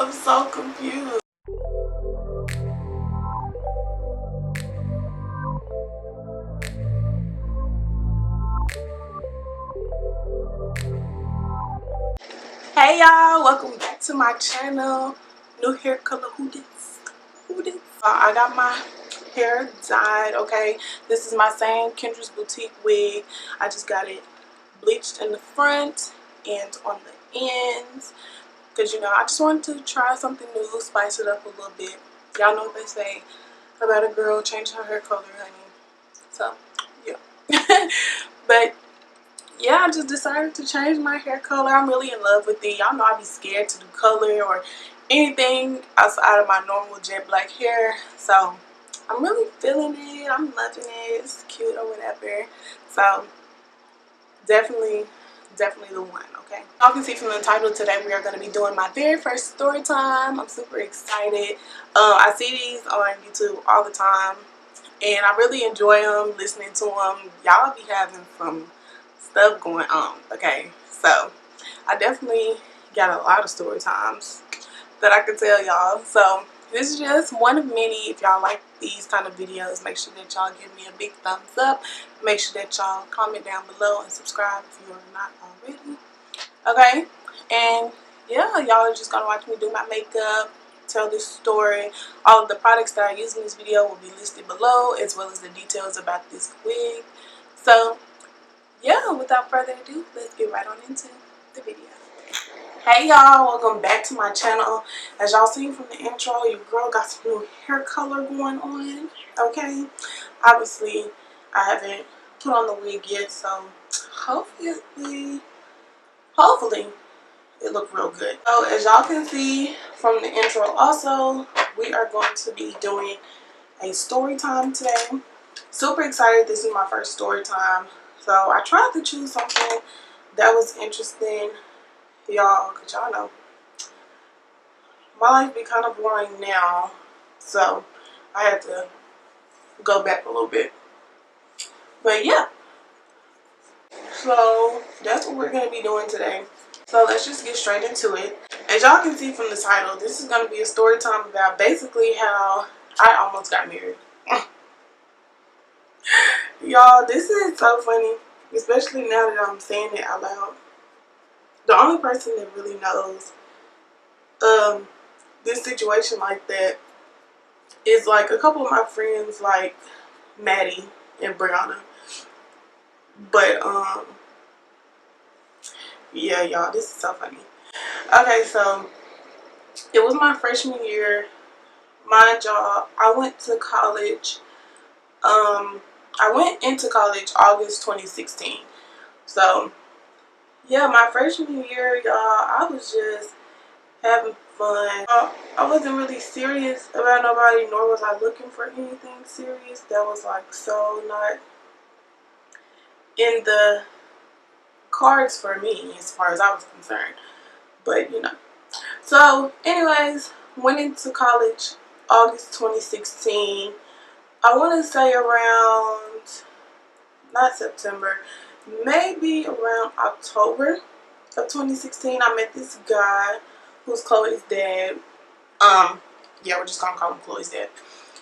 I'm so confused. Hey y'all, welcome back to my channel. New hair color, who this? Who this? I got my hair dyed, okay? This is my same Kendra's Boutique wig. I just got it bleached in the front and on the ends. Because, you know, I just wanted to try something new, spice it up a little bit. Y'all know what they say about a girl changing her hair color, honey. So, yeah. But yeah, I just decided to change my hair color. I'm really in love with it. Y'all know I be scared to do color or anything outside of my normal jet black hair. So I'm really feeling it. I'm loving it. It's cute or whatever. So definitely the one, okay? Y'all can see from the title, today we are going to be doing my very first story time. I'm super excited. I see these on YouTube all the time and I really enjoy them, listening to them. Y'all be having some stuff going on, okay? So I definitely got a lot of story times that I can tell y'all. So this is just one of many. If y'all like these kind of videos, make sure that y'all give me a big thumbs up. Make sure that y'all comment down below and subscribe if you are not already, okay? And yeah, y'all are just gonna watch me do my makeup, tell this story. All of the products that I use in this video will be listed below, as well as the details about this wig. So yeah, without further ado, let's get right on into the video. Hey y'all, welcome back to my channel. As y'all seen from the intro, your girl got some new hair color going on, okay? Obviously, I haven't put on the wig yet, so hopefully it look real good. So as y'all can see from the intro also, we are going to be doing a story time today. Super excited. This is my first story time. So I tried to choose something that was interesting, y'all, because y'all know my life be kind of boring now. So I had to go back a little bit. But yeah. So that's what we're going to be doing today. So let's just get straight into it. As y'all can see from the title, this is going to be a story time about basically how I almost got married. Y'all, this is so funny, especially now that I'm saying it out loud. The only person that really knows this situation like that is like a couple of my friends, like Maddie and Brianna. But yeah, y'all, this is so funny. Okay, so it was my freshman year. Mind y'all, I went to college. I went into college August 2016. So yeah, my freshman year, y'all, I was just having fun. I wasn't really serious about nobody, nor was I looking for anything serious. That was like so not in the cards for me as far as I was concerned. But you know. So anyways, went into college August 2016. I want to say around, not September, maybe around October of 2016, I met this guy who's Chloe's dad. Yeah, we're just gonna call him Chloe's dad.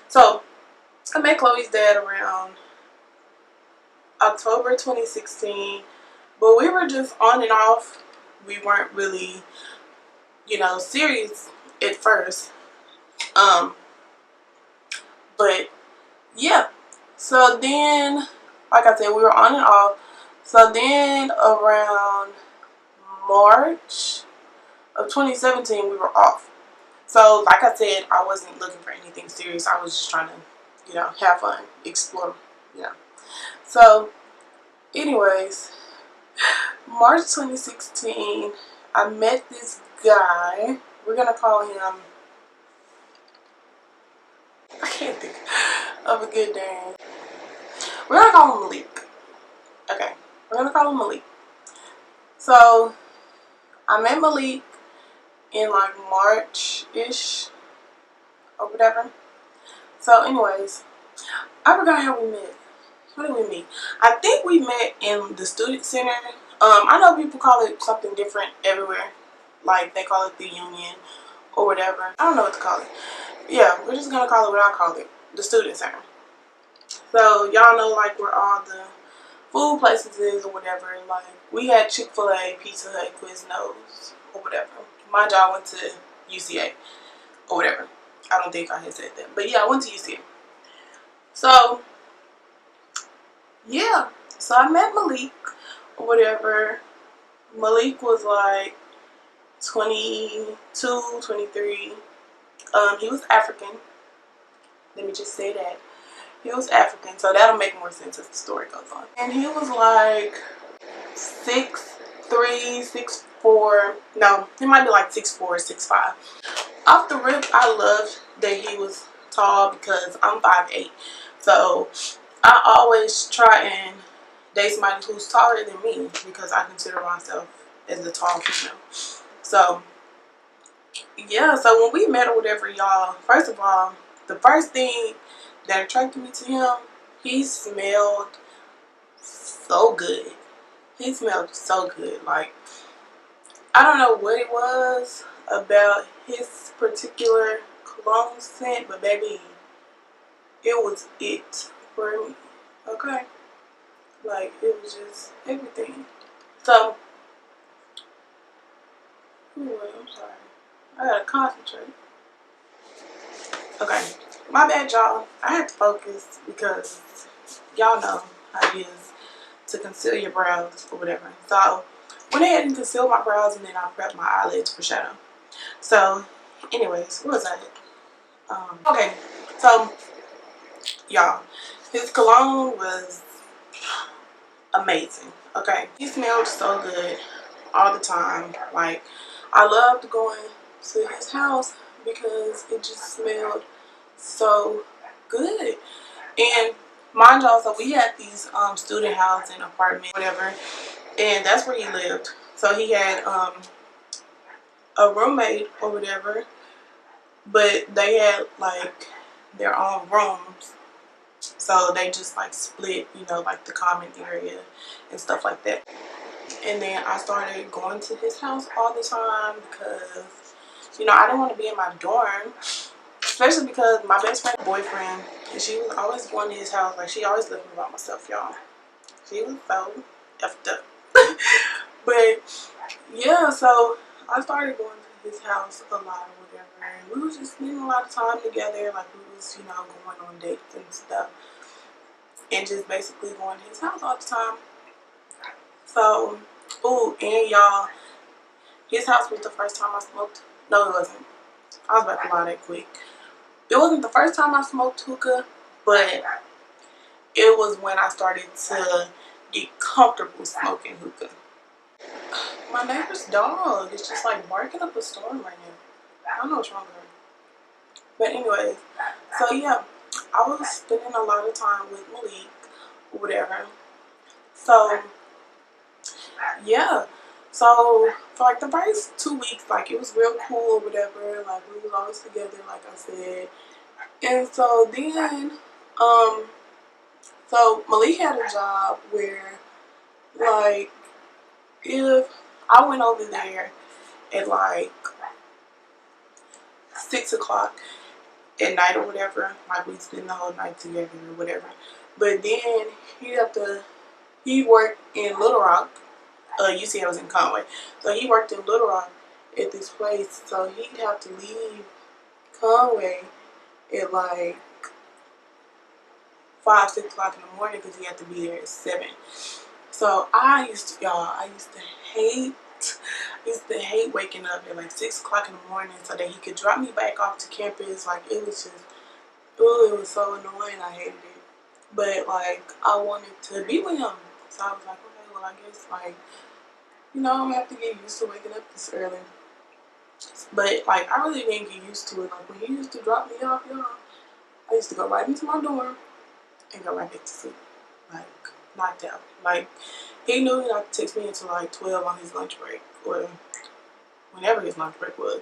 So I met Chloe's dad around October 2016, but we were just on and off. We weren't really, you know, serious at first. But yeah. So then, like I said, we were on and off. So then around March of 2017, we were off. So like I said, I wasn't looking for anything serious. I was just trying to, you know, have fun, explore, you know. So anyways, March 2016, I met this guy. We're gonna call him, I can't think of a good name. We're gonna call him Malik. Okay, we're gonna call him Malik. So I met Malik in like March-ish or whatever. So anyways, I forgot how we met. How did we meet? I think we met in the student center. I know people call it something different everywhere. Like they call it the Union or whatever. I don't know what to call it. Yeah, we're just gonna call it what I call it, the student center. So y'all know like where all the food places is or whatever. Like we had Chick-fil-A, Pizza Hut, Quiznos, or whatever. My job went to UCA or whatever. I don't think I had said that, but yeah, I went to UCA. So yeah, so I met Malik or whatever. Malik was like 22, 23. He was African. Let me just say that. He was African, so that'll make more sense as the story goes on. And he was like 6'3", 6'4". No, he might be like 6'4", 6'5". Off the rip, I loved that he was tall because I'm 5'8". So I always try and date somebody who's taller than me because I consider myself as a tall female. So yeah, so when we met or whatever, y'all, first of all, the first thing that attracted me to him, he smelled so good. He smelled so good. Like, I don't know what it was about his particular cologne scent, but baby, it was it for me. Okay? Like, it was just everything. So, anyway, I'm sorry. I gotta concentrate. Okay, my bad, y'all. I had to focus because y'all know how it is to conceal your brows or whatever. So, went ahead and concealed my brows and then I prepped my eyelids for shadow. So, anyways, what was that? Okay, so, y'all, his cologne was amazing. Okay, he smelled so good all the time. Like, I loved going to his house because it just smelled so good. And mind y'all, so we had these student housing apartment, whatever, and that's where he lived. So he had a roommate or whatever, but they had like their own rooms. So they just like split, you know, like the common area and stuff like that. And then I started going to his house all the time because, you know, I didn't want to be in my dorm. Especially because my best friend's boyfriend, and she was always going to his house. Like, she always left me by myself, y'all. She was so effed up. But, yeah, so I started going to his house a lot or whatever. And we was just spending a lot of time together. Like, we was, you know, going on dates and stuff. And just basically going to his house all the time. So, ooh, and y'all, his house was the first time I smoked. No, it wasn't. I was about to lie that quick. It wasn't the first time I smoked hookah, but it was when I started to get comfortable smoking hookah. My neighbor's dog is just like barking up a storm right now. I don't know what's wrong with her. But anyways, so yeah, I was spending a lot of time with Malik or whatever. So yeah, so for like the first 2 weeks, like it was real cool or whatever. Like we was always together, like I said. And so then, so Malik had a job where, like, if I went over there at like 6 o'clock at night or whatever, like we spend the whole night together or whatever. But then he worked in Little Rock. UCA was in Conway, so he worked in Little Rock at this place. So he'd have to leave Conway at like 5, 6 o'clock in the morning because he had to be there at 7. So I used to hate waking up at like 6 o'clock in the morning so that he could drop me back off to campus. Like it was just, ooh, it was so annoying. I hated it. But like I wanted to be with him. So I was like, okay, well I guess like, you know, I'm gonna have to get used to waking up this early. But like I really didn't get used to it. Like when he used to drop me off, y'all, I used to go right into my dorm and go right back to sleep. Like knocked out. Like he knew not to text me until like 12 on his lunch break or whenever his lunch break was,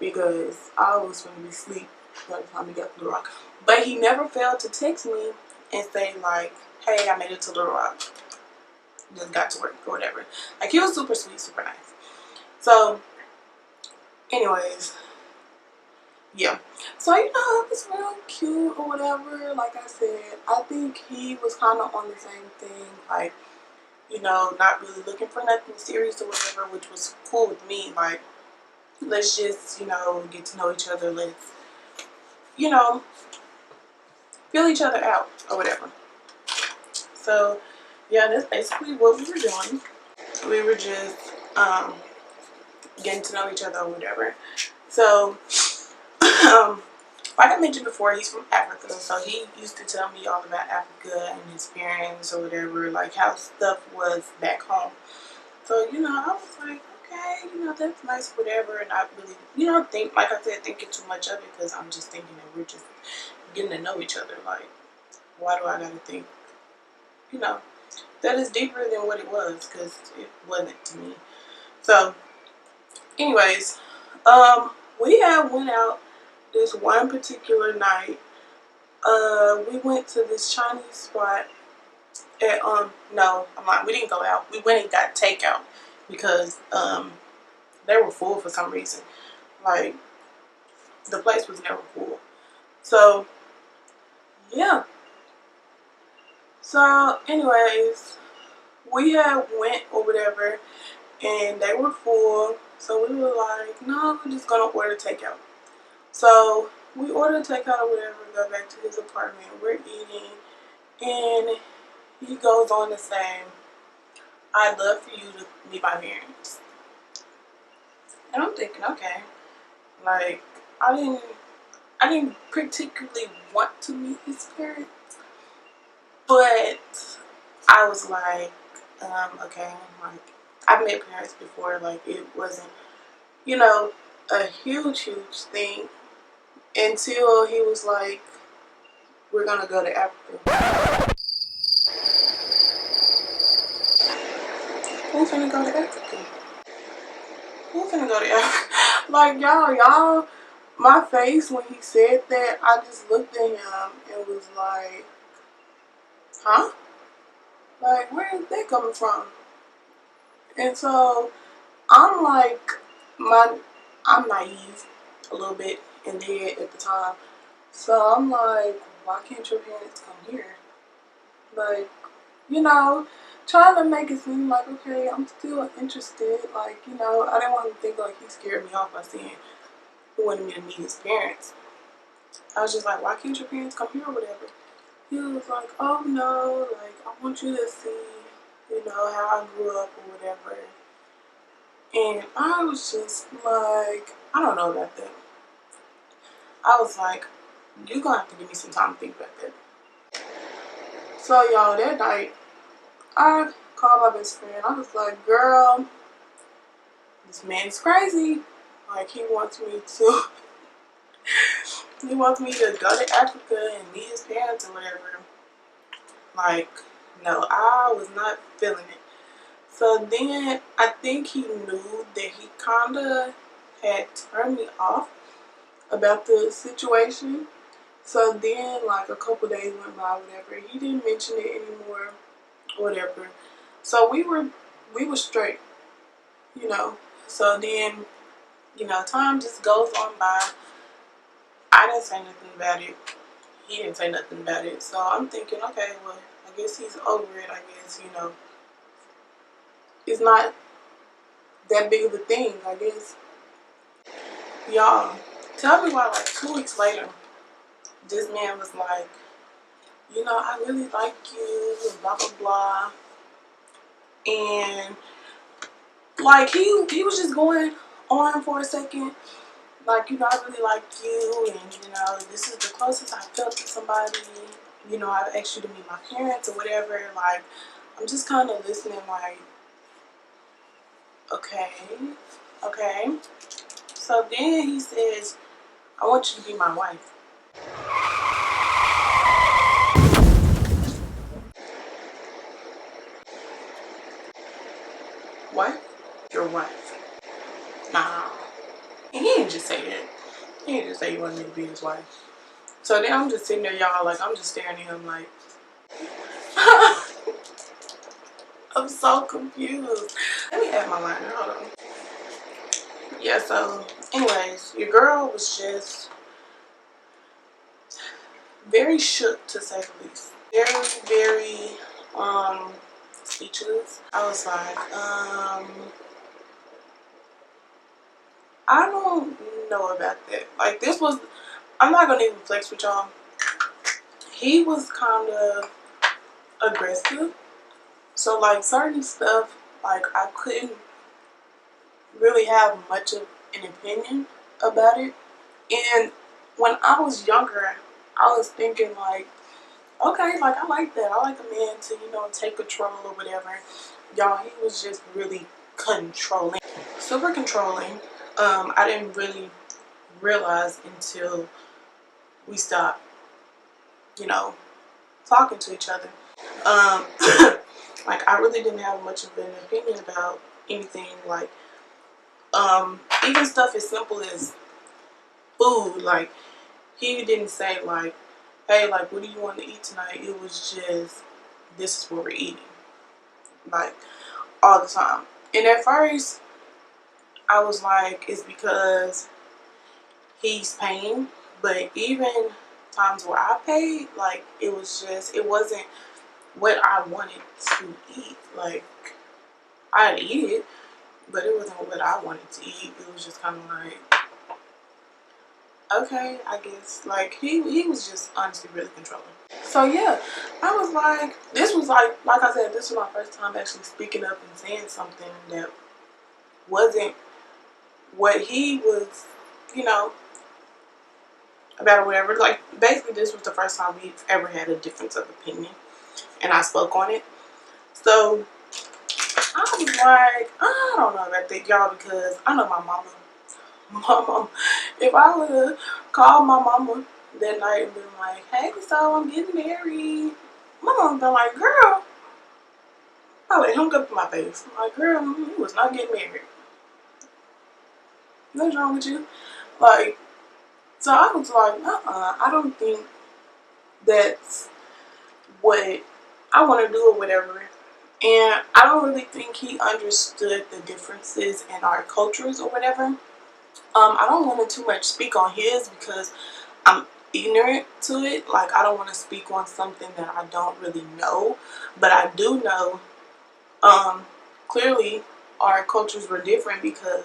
because I was going to be asleep by the time he got to Little Rock. But he never failed to text me and say like, hey, I made it to Little Rock. Just got to work or whatever. Like he was super sweet, super nice. So anyways, yeah. So, you know, it was real cute or whatever. Like I said, I think he was kind of on the same thing. Like, you know, not really looking for nothing serious or whatever, which was cool with me. Like, let's just, you know, get to know each other. Let's, you know, feel each other out or whatever. So, yeah, that's basically what we were doing. We were just getting to know each other or whatever. So, like I mentioned before, he's from Africa, so he used to tell me all about Africa and his parents or whatever, like how stuff was back home. So, you know, I was like, okay, you know, that's nice, whatever, and I really, you know, think, like I said, thinking too much of it, because I'm just thinking that we're just getting to know each other. Like, why do I gotta think, you know, that is deeper than what it was, because it wasn't to me. So, anyways, we had went out this one particular night. We went to this Chinese spot at, no, I'm lying, we didn't go out. We went and got takeout because, they were full for some reason. Like, the place was never full. So, yeah. So, anyways, we had went or whatever, and they were full. So we were like, no, we're just gonna order takeout. So we ordered takeout or whatever, go back to his apartment. We're eating, and he goes on to say, I'd love for you to meet my parents. And I'm thinking, okay, like, I didn't particularly want to meet his parents, but I was like, okay, like, I've met parents before, like, it wasn't, you know, a huge thing until he was like, we're gonna go to Africa. Who's gonna go to Africa? Who's gonna go to Africa? Like, y'all, my face when he said that, I just looked at him and was like, huh? Like, where is that coming from? And so I'm like, I'm naive a little bit in the head at the time. So I'm like, why can't your parents come here? Like, you know, trying to make it seem like, okay, I'm still interested. Like, you know, I didn't want to think like he scared me off by saying he wanted me to meet his parents. I was just like, why can't your parents come here or whatever? He was like, oh no, like, I want you to see, you know, how I grew up or whatever. And I was just like, I don't know about that. I was like, you're gonna have to give me some time to think about that. So, y'all, that night, I called my best friend. I was like, girl, this man's crazy. Like, he wants me to, he wants me to go to Africa and meet his parents or whatever. Like, no, I was not feeling it. So then I think he knew that he kind of had turned me off about the situation. So then, like, a couple days went by, whatever. He didn't mention it anymore, whatever. So we were straight, you know. So then, you know, time just goes on by. I didn't say nothing about it. He didn't say nothing about it. So I'm thinking, okay, well, I guess he's over it. I guess, you know, it's not that big of a thing, I guess. Y'all, tell me why, like, 2 weeks later, this man was like, you know, I really like you, and blah, blah, blah. And, like, he was just going on for a second. Like, you know, I really like you, and, you know, this is the closest I felt to somebody. You know, I've asked you to meet my parents or whatever. Like, I'm just kind of listening, like, okay, okay. So then he says, I want you to be my wife. What? Your wife? Nah. And he didn't just say that. He didn't just say he wanted me to be his wife. So then I'm just sitting there, y'all, like, I'm just staring at him like, I'm so confused. Let me add my liner, hold on. Yeah, so anyways, your girl was just very shook, to say the least. Very, very speechless. I was like, I don't know about that. Like, this was, I'm not gonna even flex with y'all. He was kind of aggressive. So like certain stuff, like I couldn't really have much of an opinion about it. And when I was younger, I was thinking like, okay, like I like that. I like a man to, you know, take control or whatever. Y'all, he was just really controlling. Super controlling. I didn't really realize until we stopped, you know, talking to each other. Um, like I really didn't have much of an opinion about anything, like even stuff as simple as food. Like he didn't say like, hey, like what do you want to eat tonight? It was just, this is what we're eating, like all the time. And at first I was like, it's because he's paying. But even times where I paid, like it was just, it wasn't what I wanted to eat. Like I'd eat it, but it wasn't what I wanted to eat. It was just kind of like, okay, I guess. Like he was just honestly really controlling. So yeah, I was like, this was like I said, this was my first time actually speaking up and saying something that wasn't what he was, you know, about or whatever. Like basically this was the first time we've ever had a difference of opinion, and I spoke on it. So I was like, I don't know about that, y'all, because I know my mama. If I would have called my mama that night and been like, hey, so I'm getting married, my mama been like, girl, probably hung up in my face. I'm like, girl, you was not getting married. What's wrong with you? Like, so I was like, I don't think that's what I want to do or whatever. And I don't really think he understood the differences in our cultures or whatever. I don't want to too much speak on his because I'm ignorant to it. Like I don't want to speak on something that I don't really know. But I do know clearly our cultures were different because,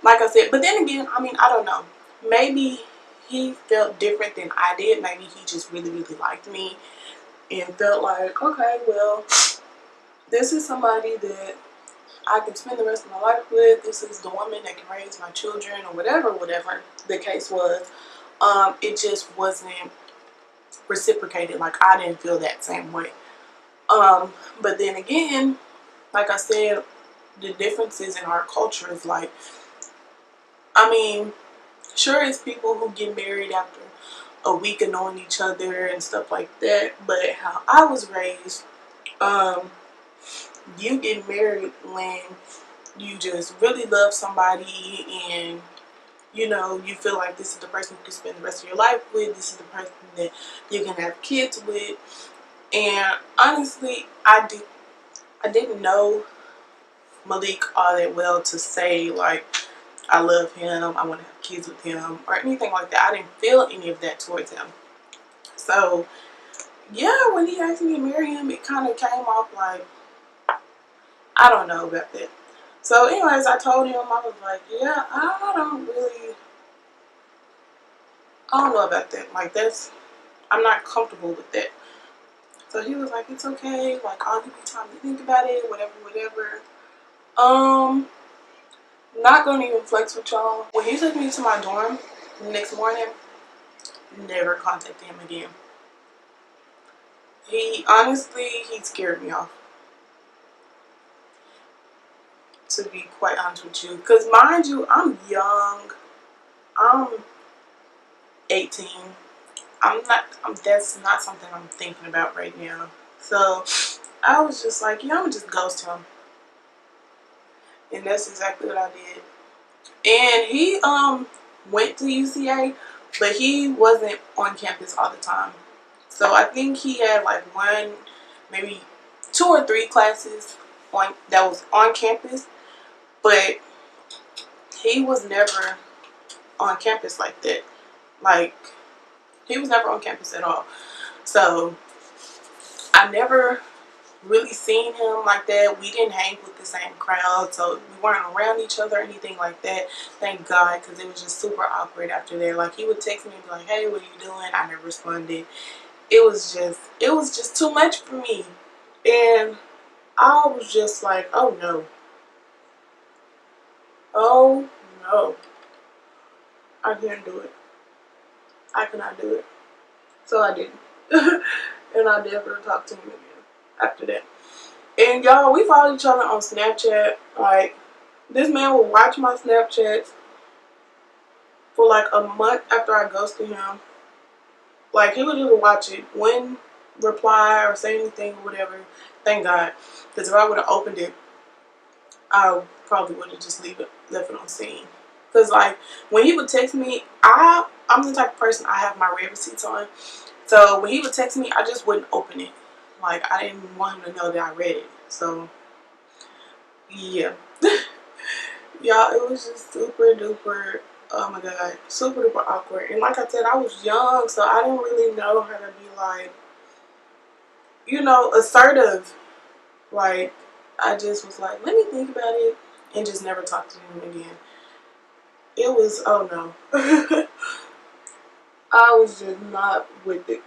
like I said, but then again, I mean, I don't know. Maybe he felt different than I did. Maybe he just really, really liked me and felt like, okay, well, this is somebody that I can spend the rest of my life with. This is the woman that can raise my children or whatever the case was. It just wasn't reciprocated. Like I didn't feel that same way. But then again, like I said, the differences in our cultures, like, I mean, sure, it's people who get married after a week of knowing each other and stuff like that. But how I was raised, you get married when you just really love somebody and you know you feel like this is the person you can spend the rest of your life with. This is the person that you can have kids with. And honestly, I didn't know Malik all that well to say like I love him, I want to have kids with him or anything like that. I didn't feel any of that towards him. So yeah, when he asked me to marry him, it kind of came off like, I don't know about that. So anyways, I told him, I was like, yeah, I don't know about that. Like I'm not comfortable with that. So he was like, it's okay, like I'll give you time to think about it, whatever, whatever. Not gonna even flex with y'all. When he took me to my dorm the next morning, never contacted him again. He scared me off, to be quite honest with you. Because mind you, I'm young. I'm 18. That's not something I'm thinking about right now. So I was just like, yeah, I'm gonna just ghost him. And that's exactly what I did. And he went to UCA, but he wasn't on campus all the time. So I think he had like one, maybe 2 or 3 classes that was on campus, but he was never on campus like that. Like He was never on campus at all. So I never really seen him like that. We didn't hang with the same crowd, so we weren't around each other or anything like that. Thank God, because it was just super awkward after that. Like, he would text me and be like, hey, what are you doing? I never responded. It was just too much for me. And I was just like, oh no. Oh no. I can't do it. I cannot do it. So I didn't. And I never talked to him again after that. And y'all, we followed each other on Snapchat. Like, this man would watch my Snapchats for like a month after I ghosted him. Like, he would just watch it, wouldn't reply or say anything or whatever. Thank God. Because if I would have opened it, I probably would have just left it on scene. Because, like, when he would text me, I'm the type of person, I have my read receipts on. So when he would text me, I just wouldn't open it. Like, I didn't want him to know that I read it. So, yeah. Y'all, it was just super duper, oh my God, super duper awkward. And like I said, I was young, so I didn't really know how to be like, you know, assertive. Like, I just was like, let me think about it, and just never talked to him again. It was, oh no. I was just not with it.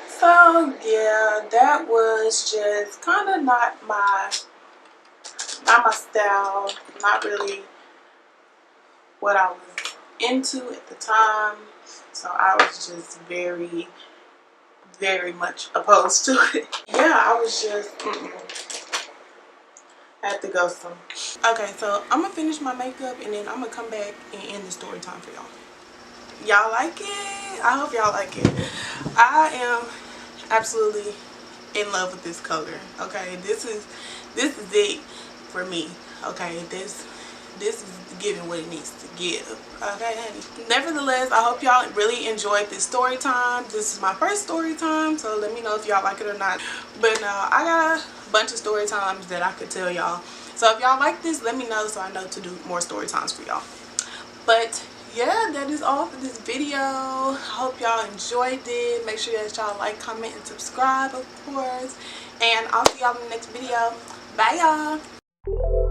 So yeah, that was just kind of not my style, not really what I was into at the time. So I was just very, very much opposed to it. Yeah, I was just had to go some. Okay, so I'm gonna finish my makeup and then I'm gonna come back and end the story time for y'all. Y'all like it? I hope y'all like it. I am absolutely in love with this color. Okay, this is it for me. Okay, this is giving what it needs to give. Okay, honey. Nevertheless, I hope y'all really enjoyed this story time. This is my first story time, so let me know if y'all like it or not. But I got a bunch of story times that I could tell y'all. So if y'all like this, let me know so I know to do more story times for y'all. But yeah, that is all for this video. I hope y'all enjoyed it. Make sure that y'all like, comment, and subscribe, of course. And I'll see y'all in the next video. Bye, y'all.